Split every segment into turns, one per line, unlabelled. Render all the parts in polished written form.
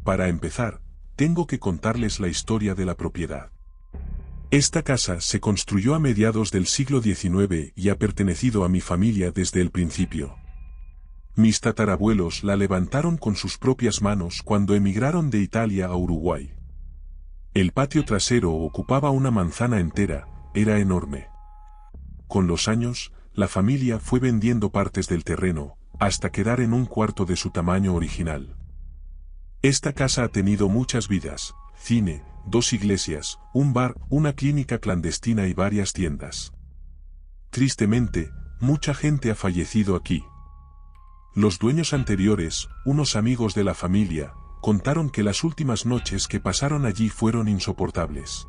Para empezar, tengo que contarles la historia de la propiedad. Esta casa se construyó a mediados del siglo XIX y ha pertenecido a mi familia desde el principio. Mis tatarabuelos la levantaron con sus propias manos cuando emigraron de Italia a Uruguay. El patio trasero ocupaba una manzana entera, era enorme. Con los años, la familia fue vendiendo partes del terreno, hasta quedar en un cuarto de su tamaño original. Esta casa ha tenido muchas vidas: cine, 2 iglesias, un bar, una clínica clandestina y varias tiendas. Tristemente, mucha gente ha fallecido aquí. Los dueños anteriores, unos amigos de la familia, contaron que las últimas noches que pasaron allí fueron insoportables.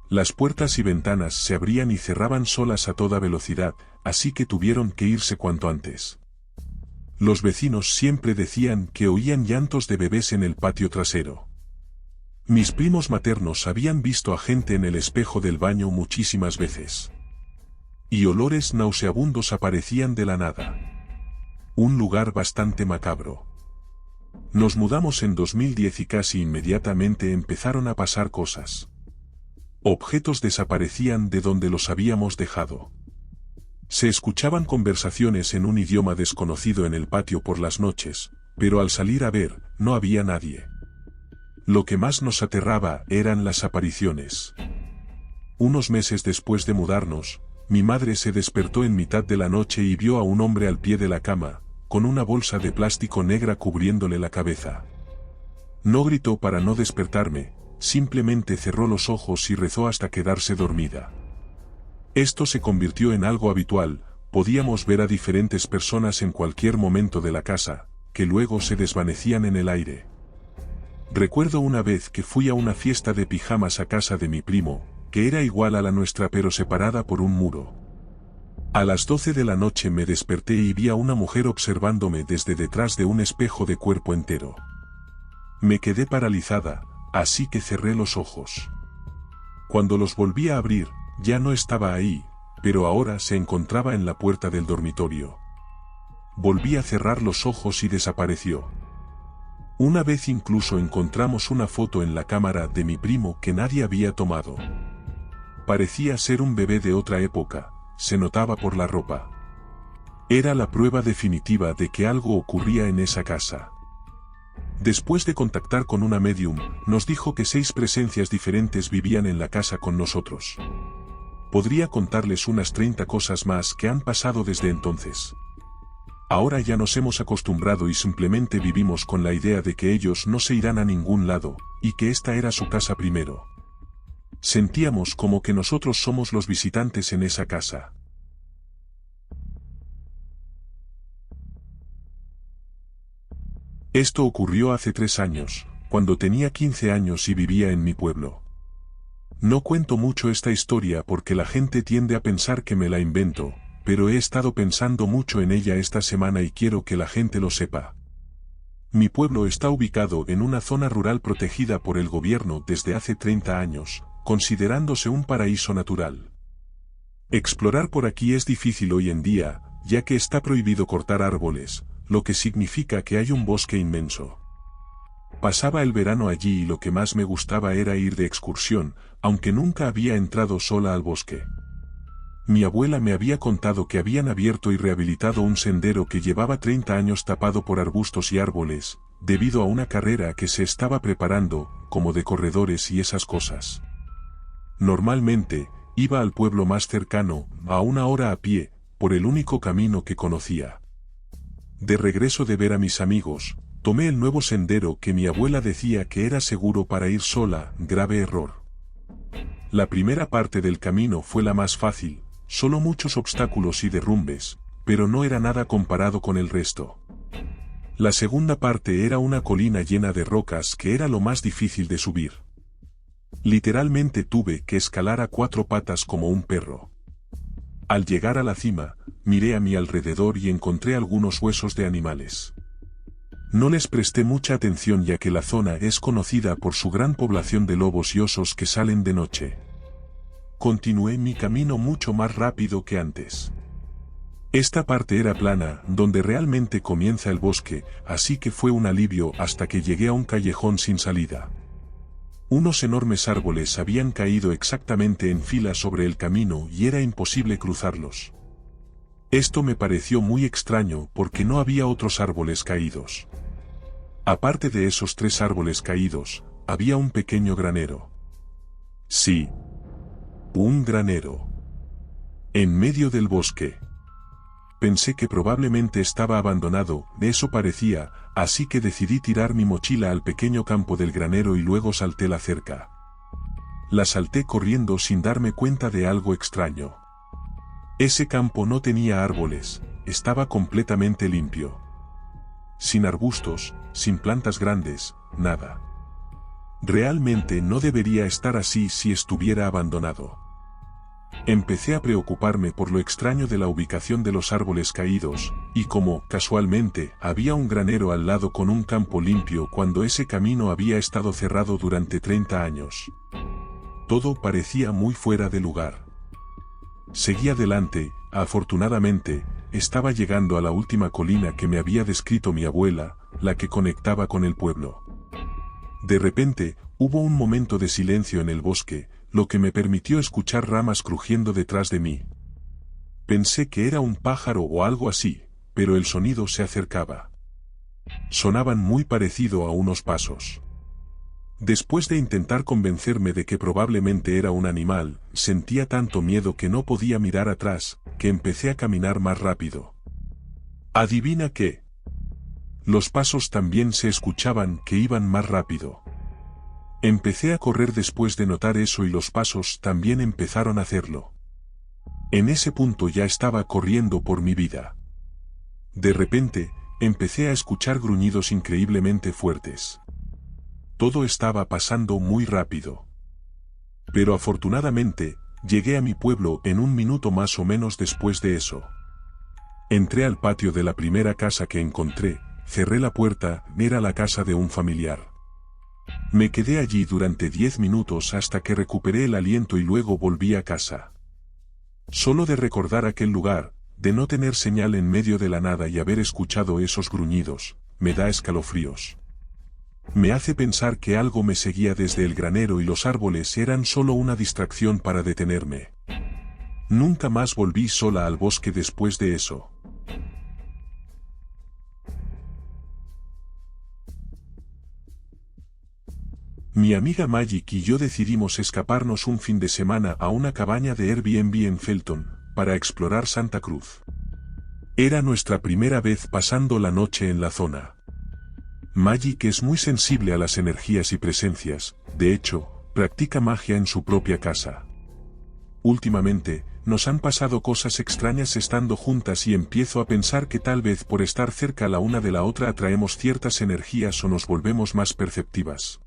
Las puertas y ventanas se abrían y cerraban solas a toda velocidad, así que tuvieron que irse cuanto antes. Los vecinos siempre decían que oían llantos de bebés en el patio trasero. Mis primos maternos habían visto a gente en el espejo del baño muchísimas veces. Y olores nauseabundos aparecían de la nada. Un lugar bastante macabro. Nos mudamos en 2010 y casi inmediatamente empezaron a pasar cosas. Objetos desaparecían de donde los habíamos dejado. Se escuchaban conversaciones en un idioma desconocido en el patio por las noches, pero al salir a ver, no había nadie. Lo que más nos aterraba eran las apariciones. Unos meses después de mudarnos, mi madre se despertó en mitad de la noche y vio a un hombre al pie de la cama, con una bolsa de plástico negra cubriéndole la cabeza. No gritó para no despertarme, simplemente cerró los ojos y rezó hasta quedarse dormida. Esto se convirtió en algo habitual, podíamos ver a diferentes personas en cualquier momento de la casa, que luego se desvanecían en el aire. Recuerdo una vez que fui a una fiesta de pijamas a casa de mi primo, que era igual a la nuestra pero separada por un muro. A las 12 de la noche me desperté y vi a una mujer observándome desde detrás de un espejo de cuerpo entero. Me quedé paralizada, así que cerré los ojos. Cuando los volví a abrir, ya no estaba ahí, pero ahora se encontraba en la puerta del dormitorio. Volví a cerrar los ojos y desapareció. Una vez incluso encontramos una foto en la cámara de mi primo que nadie había tomado. Parecía ser un bebé de otra época, se notaba por la ropa. Era la prueba definitiva de que algo ocurría en esa casa. Después de contactar con una medium, nos dijo que 6 presencias diferentes vivían en la casa con nosotros. Podría contarles unas 30 cosas más que han pasado desde entonces. Ahora ya nos hemos acostumbrado y simplemente vivimos con la idea de que ellos no se irán a ningún lado, y que esta era su casa primero. Sentíamos como que nosotros somos los visitantes en esa casa. Esto ocurrió hace 3 años, cuando tenía 15 años y vivía en mi pueblo. No cuento mucho esta historia porque la gente tiende a pensar que me la invento, pero he estado pensando mucho en ella esta semana y quiero que la gente lo sepa. Mi pueblo está ubicado en una zona rural protegida por el gobierno desde hace 30 años, considerándose un paraíso natural. Explorar por aquí es difícil hoy en día, ya que está prohibido cortar árboles, lo que significa que hay un bosque inmenso. Pasaba el verano allí y lo que más me gustaba era ir de excursión, aunque nunca había entrado sola al bosque. Mi abuela me había contado que habían abierto y rehabilitado un sendero que llevaba 30 años tapado por arbustos y árboles, debido a una carrera que se estaba preparando, como de corredores y esas cosas. Normalmente, iba al pueblo más cercano, a 1 hora a pie, por el único camino que conocía. De regreso de ver a mis amigos, tomé el nuevo sendero que mi abuela decía que era seguro para ir sola, grave error. La primera parte del camino fue la más fácil, solo muchos obstáculos y derrumbes, pero no era nada comparado con el resto. La segunda parte era una colina llena de rocas que era lo más difícil de subir. Literalmente tuve que escalar a 4 patas como un perro. Al llegar a la cima, miré a mi alrededor y encontré algunos huesos de animales. No les presté mucha atención ya que la zona es conocida por su gran población de lobos y osos que salen de noche. Continué mi camino mucho más rápido que antes. Esta parte era plana, donde realmente comienza el bosque, así que fue un alivio hasta que llegué a un callejón sin salida. Unos enormes árboles habían caído exactamente en fila sobre el camino y era imposible cruzarlos. Esto me pareció muy extraño porque no había otros árboles caídos. Aparte de esos 3 árboles caídos, había un pequeño granero. Sí. Un granero. En medio del bosque. Pensé que probablemente estaba abandonado, eso parecía, así que decidí tirar mi mochila al pequeño campo del granero y luego salté la cerca. La salté corriendo sin darme cuenta de algo extraño. Ese campo no tenía árboles, estaba completamente limpio. Sin arbustos, sin plantas grandes, nada. Realmente no debería estar así si estuviera abandonado. Empecé a preocuparme por lo extraño de la ubicación de los árboles caídos, y como, casualmente, había un granero al lado con un campo limpio cuando ese camino había estado cerrado durante 30 años. Todo parecía muy fuera de lugar. Seguí adelante, afortunadamente, estaba llegando a la última colina que me había descrito mi abuela, la que conectaba con el pueblo. De repente, hubo un momento de silencio en el bosque, lo que me permitió escuchar ramas crujiendo detrás de mí. Pensé que era un pájaro o algo así, pero el sonido se acercaba. Sonaban muy parecido a unos pasos. Después de intentar convencerme de que probablemente era un animal, sentía tanto miedo que no podía mirar atrás, que empecé a caminar más rápido. ¿Adivina qué? Los pasos también se escuchaban que iban más rápido. Empecé a correr después de notar eso y los pasos también empezaron a hacerlo. En ese punto ya estaba corriendo por mi vida. De repente, empecé a escuchar gruñidos increíblemente fuertes. Todo estaba pasando muy rápido. Pero afortunadamente, llegué a mi pueblo en 1 minuto más o menos después de eso. Entré al patio de la primera casa que encontré, cerré la puerta, era la casa de un familiar. Me quedé allí durante 10 minutos hasta que recuperé el aliento y luego volví a casa. Solo de recordar aquel lugar, de no tener señal en medio de la nada y haber escuchado esos gruñidos, me da escalofríos. Me hace pensar que algo me seguía desde el granero y los árboles eran solo una distracción para detenerme. Nunca más volví sola al bosque después de eso. Mi amiga Magic y yo decidimos escaparnos un fin de semana a una cabaña de Airbnb en Felton, para explorar Santa Cruz. Era nuestra primera vez pasando la noche en la zona. Magic es muy sensible a las energías y presencias, de hecho, practica magia en su propia casa. Últimamente, nos han pasado cosas extrañas estando juntas y empiezo a pensar que tal vez por estar cerca la una de la otra atraemos ciertas energías o nos volvemos más perceptivas.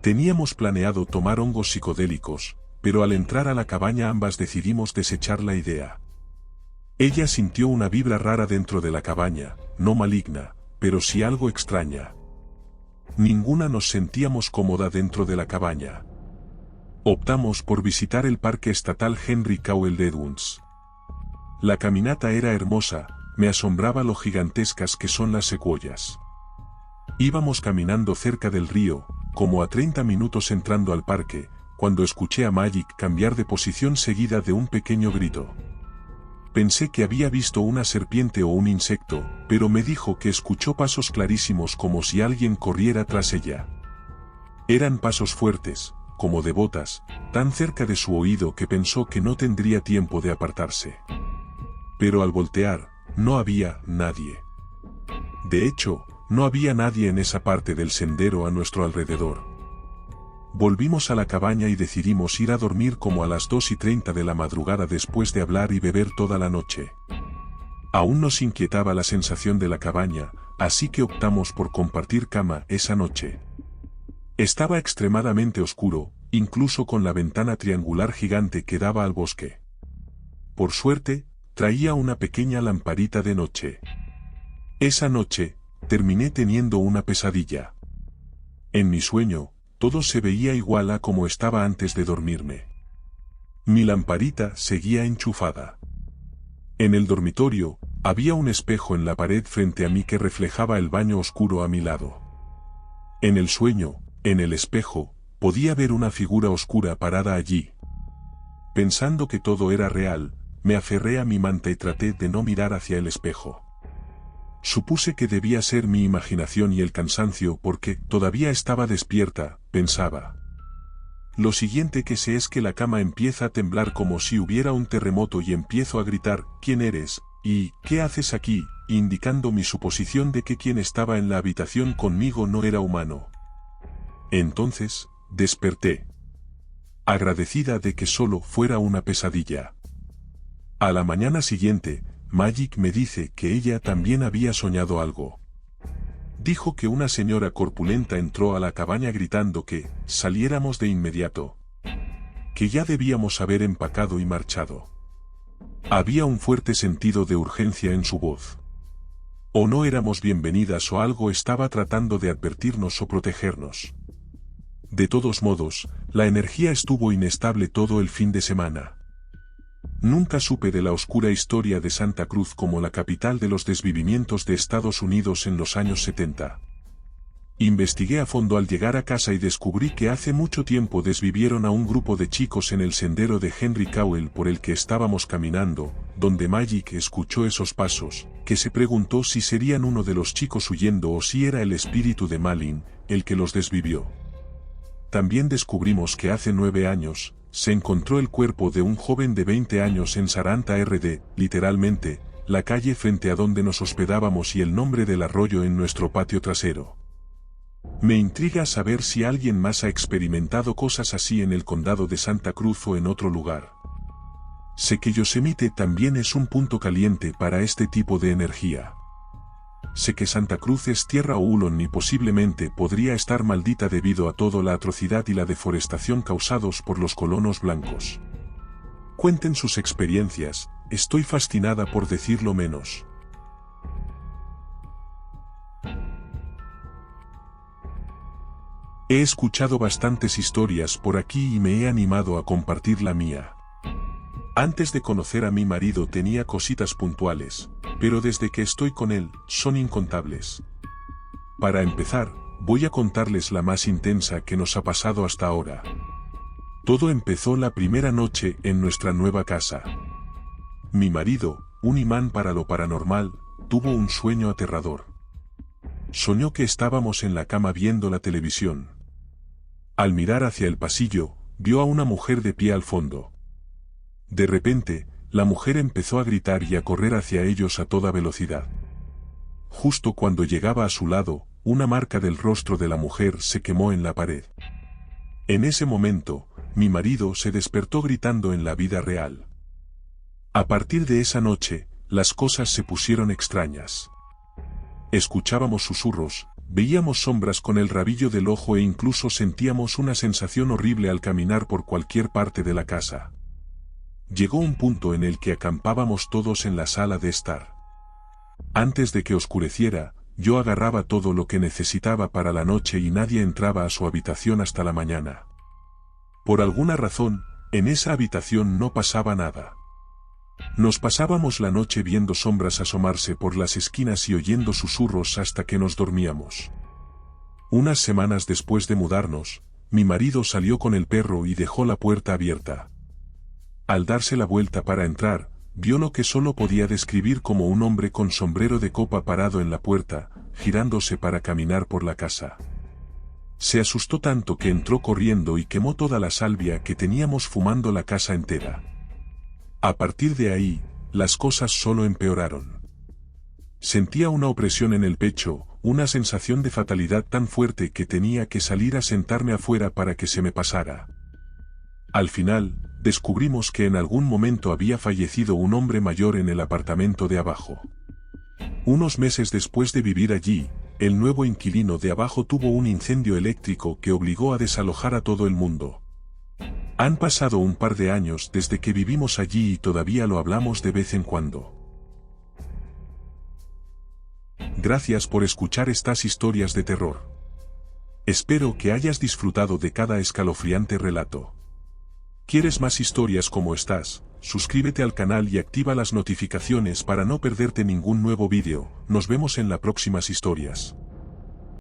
Teníamos planeado tomar hongos psicodélicos, pero al entrar a la cabaña ambas decidimos desechar la idea. Ella sintió una vibra rara dentro de la cabaña, no maligna, pero sí algo extraña. Ninguna nos sentíamos cómoda dentro de la cabaña. Optamos por visitar el Parque Estatal Henry Cowell de Edmunds. La caminata era hermosa, me asombraba lo gigantescas que son las secuoyas. Íbamos caminando cerca del río, como a 30 minutos entrando al parque, cuando escuché a Magic cambiar de posición seguida de un pequeño grito. Pensé que había visto una serpiente o un insecto, pero me dijo que escuchó pasos clarísimos como si alguien corriera tras ella. Eran pasos fuertes, como de botas, tan cerca de su oído que pensó que no tendría tiempo de apartarse. Pero al voltear, no había nadie. De hecho, no había nadie en esa parte del sendero a nuestro alrededor. Volvimos a la cabaña y decidimos ir a dormir como a las 2:30 de la madrugada después de hablar y beber toda la noche. Aún nos inquietaba la sensación de la cabaña, así que optamos por compartir cama esa noche. Estaba extremadamente oscuro, incluso con la ventana triangular gigante que daba al bosque. Por suerte, traía una pequeña lamparita de noche. Esa noche, terminé teniendo una pesadilla. En mi sueño, todo se veía igual a como estaba antes de dormirme. Mi lamparita seguía enchufada. En el dormitorio, había un espejo en la pared frente a mí que reflejaba el baño oscuro a mi lado. En el sueño, en el espejo, podía ver una figura oscura parada allí. Pensando que todo era real, me aferré a mi manta y traté de no mirar hacia el espejo. Supuse que debía ser mi imaginación y el cansancio porque todavía estaba despierta, pensaba. Lo siguiente que sé es que la cama empieza a temblar como si hubiera un terremoto y empiezo a gritar, ¿quién eres? ¿Y qué haces aquí? Indicando mi suposición de que quien estaba en la habitación conmigo no era humano. Entonces, desperté. Agradecida de que solo fuera una pesadilla. A la mañana siguiente, Magic me dice que ella también había soñado algo. Dijo que una señora corpulenta entró a la cabaña gritando que saliéramos de inmediato. Que ya debíamos haber empacado y marchado. Había un fuerte sentido de urgencia en su voz. O no éramos bienvenidas o algo estaba tratando de advertirnos o protegernos. De todos modos, la energía estuvo inestable todo el fin de semana. Nunca supe de la oscura historia de Santa Cruz como la capital de los desvivimientos de Estados Unidos en los años 70. Investigué a fondo al llegar a casa y descubrí que hace mucho tiempo desvivieron a un grupo de chicos en el sendero de Henry Cowell por el que estábamos caminando, donde Magic escuchó esos pasos, que se preguntó si serían uno de los chicos huyendo o si era el espíritu de Malin, el que los desvivió. También descubrimos que hace 9 años, se encontró el cuerpo de un joven de 20 años en Saranta RD, literalmente, la calle frente a donde nos hospedábamos y el nombre del arroyo en nuestro patio trasero. Me intriga saber si alguien más ha experimentado cosas así en el condado de Santa Cruz o en otro lugar. Sé que Yosemite también es un punto caliente para este tipo de energía. Sé que Santa Cruz es tierra Oolong y posiblemente podría estar maldita debido a toda la atrocidad y la deforestación causados por los colonos blancos. Cuenten sus experiencias, estoy fascinada por decirlo menos. He escuchado bastantes historias por aquí y me he animado a compartir la mía. Antes de conocer a mi marido tenía cositas puntuales, pero desde que estoy con él, son incontables. Para empezar, voy a contarles la más intensa que nos ha pasado hasta ahora. Todo empezó la primera noche en nuestra nueva casa. Mi marido, un imán para lo paranormal, tuvo un sueño aterrador. Soñó que estábamos en la cama viendo la televisión. Al mirar hacia el pasillo, vio a una mujer de pie al fondo. De repente, la mujer empezó a gritar y a correr hacia ellos a toda velocidad. Justo cuando llegaba a su lado, una marca del rostro de la mujer se quemó en la pared. En ese momento, mi marido se despertó gritando en la vida real. A partir de esa noche, las cosas se pusieron extrañas. Escuchábamos susurros, veíamos sombras con el rabillo del ojo e incluso sentíamos una sensación horrible al caminar por cualquier parte de la casa. Llegó un punto en el que acampábamos todos en la sala de estar. Antes de que oscureciera, yo agarraba todo lo que necesitaba para la noche y nadie entraba a su habitación hasta la mañana. Por alguna razón, en esa habitación no pasaba nada. Nos pasábamos la noche viendo sombras asomarse por las esquinas y oyendo susurros hasta que nos dormíamos. Unas semanas después de mudarnos, mi marido salió con el perro y dejó la puerta abierta. Al darse la vuelta para entrar, vio lo que solo podía describir como un hombre con sombrero de copa parado en la puerta, girándose para caminar por la casa. Se asustó tanto que entró corriendo y quemó toda la salvia que teníamos fumando la casa entera. A partir de ahí, las cosas solo empeoraron. Sentía una opresión en el pecho, una sensación de fatalidad tan fuerte que tenía que salir a sentarme afuera para que se me pasara. Al final, descubrimos que en algún momento había fallecido un hombre mayor en el apartamento de abajo. Unos meses después de vivir allí, el nuevo inquilino de abajo tuvo un incendio eléctrico que obligó a desalojar a todo el mundo. Han pasado un par de años desde que vivimos allí y todavía lo hablamos de vez en cuando. Gracias por escuchar estas historias de terror. Espero que hayas disfrutado de cada escalofriante relato. ¿Quieres más historias como estas? suscríbete al canal y activa las notificaciones para no perderte ningún nuevo vídeo. Nos vemos en las próximas historias.